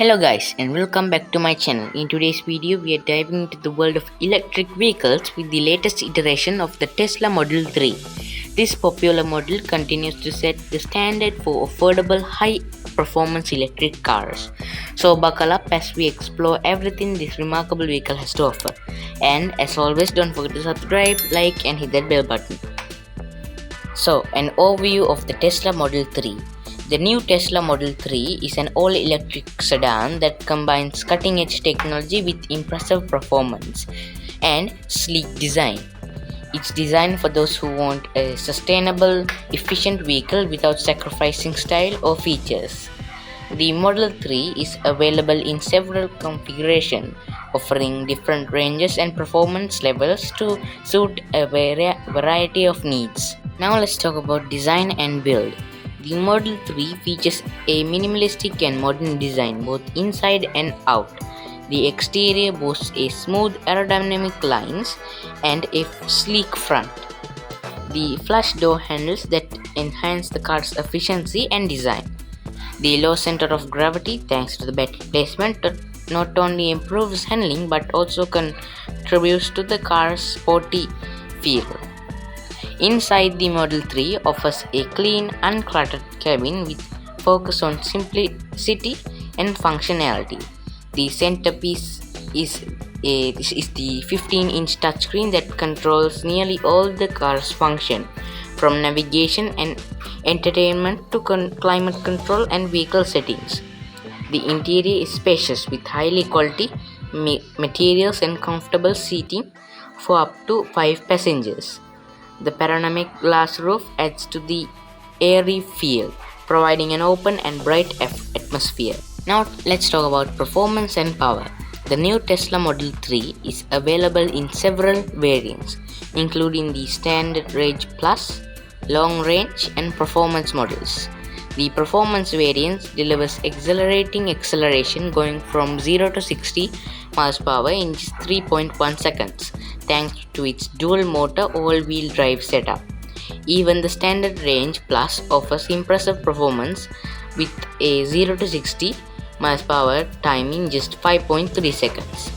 Hello guys and welcome back to my channel. In today's video we are diving into the world of electric vehicles with the latest iteration of the Tesla Model 3. This popular model continues to set the standard for affordable high performance electric cars. So buckle up as we explore everything this remarkable vehicle has to offer. And as always, don't forget to subscribe, like and hit that bell button. So an overview of the Tesla Model 3. The new Tesla Model 3 is an all-electric sedan that combines cutting-edge technology with impressive performance and sleek design. It's designed for those who want a sustainable, efficient vehicle without sacrificing style or features. The Model 3 is available in several configurations, offering different ranges and performance levels to suit a variety of needs. Now let's talk about design and build. The Model 3 features a minimalistic and modern design both inside and out. The exterior boasts a smooth aerodynamic lines and a sleek front. The flush door handles that enhance the car's efficiency and design. The low center of gravity, thanks to the battery placement, that not only improves handling but also contributes to the car's sporty feel. Inside, the Model 3 offers a clean, uncluttered cabin with focus on simplicity and functionality. The centerpiece is the 15-inch touchscreen that controls nearly all the car's function, from navigation and entertainment to climate control and vehicle settings. The interior is spacious with highly quality materials and comfortable seating for up to 5 passengers. The panoramic glass roof adds to the airy feel, providing an open and bright atmosphere. Now let's talk about performance and power. The new Tesla Model 3 is available in several variants, including the Standard Range Plus, Long Range and Performance models. The Performance variant delivers exhilarating acceleration going from 0 to 60 mph in just 3.1 seconds, thanks to its dual motor all-wheel drive setup. Even the Standard Range Plus offers impressive performance with a 0 to 60 mph time in just 5.3 seconds.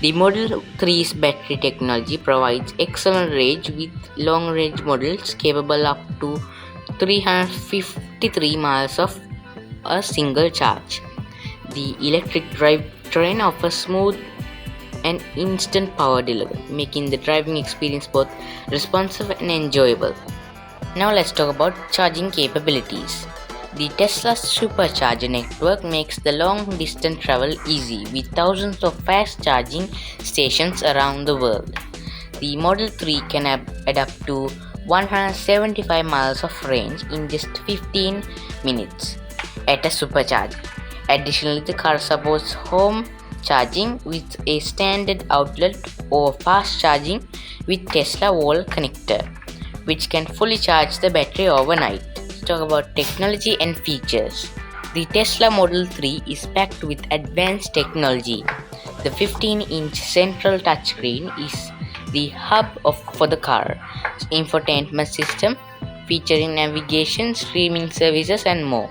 The Model 3's battery technology provides excellent range with long-range models capable up to 353 miles of a single charge. The electric drivetrain offers smooth and instant power delivery, making the driving experience both responsive and enjoyable. Now let's talk about charging capabilities. The Tesla supercharger network makes the long-distance travel easy with thousands of fast charging stations around the world. The Model 3 can add up to 175 miles of range in just 15 minutes at a supercharger. Additionally, the car supports home charging with a standard outlet or fast charging with Tesla wall connector, which can fully charge the battery overnight. Let's talk about technology and features. The Tesla Model 3 is packed with advanced technology. The 15-inch central touchscreen is the hub for the car infotainment system, featuring navigation, streaming services and more.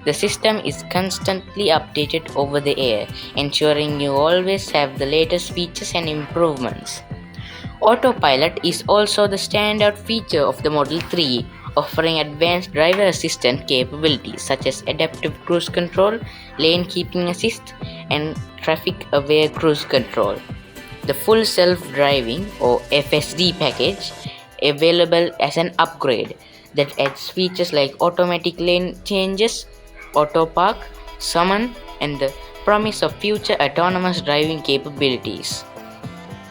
The system is constantly updated over the air, ensuring you always have the latest features and improvements. Autopilot is also the standard feature of the Model 3, offering advanced driver assistant capabilities such as adaptive cruise control, lane keeping assist, and traffic-aware cruise control. The full self-driving or FSD package available as an upgrade that adds features like automatic lane changes, auto park, summon, and the promise of future autonomous driving capabilities.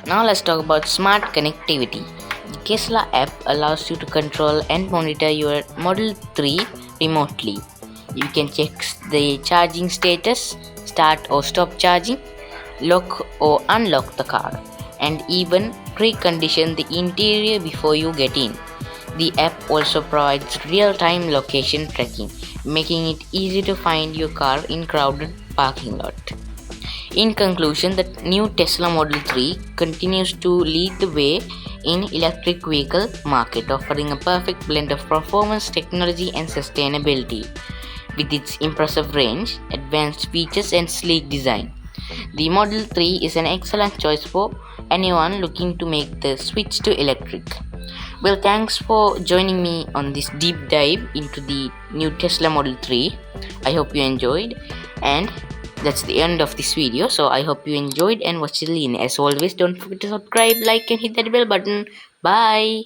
Now let's talk about smart connectivity. The Tesla app allows you to control and monitor your Model 3 remotely. You can check the charging status, start or stop charging, lock or unlock the car, and even precondition the interior before you get in. The app also provides real-time location tracking, making it easy to find your car in crowded parking lot. In conclusion, the new Tesla Model 3 continues to lead the way in electric vehicle market, offering a perfect blend of performance, technology and sustainability. with its impressive range, advanced features, and sleek design. The Model 3 is an excellent choice for anyone looking to make the switch to electric. Well, thanks for joining me on this deep dive into the new Tesla Model 3. I hope you enjoyed, and that's the end of this video. So I hope you enjoyed and watched till the end. As always, don't forget to subscribe, like, and hit that bell button. Bye.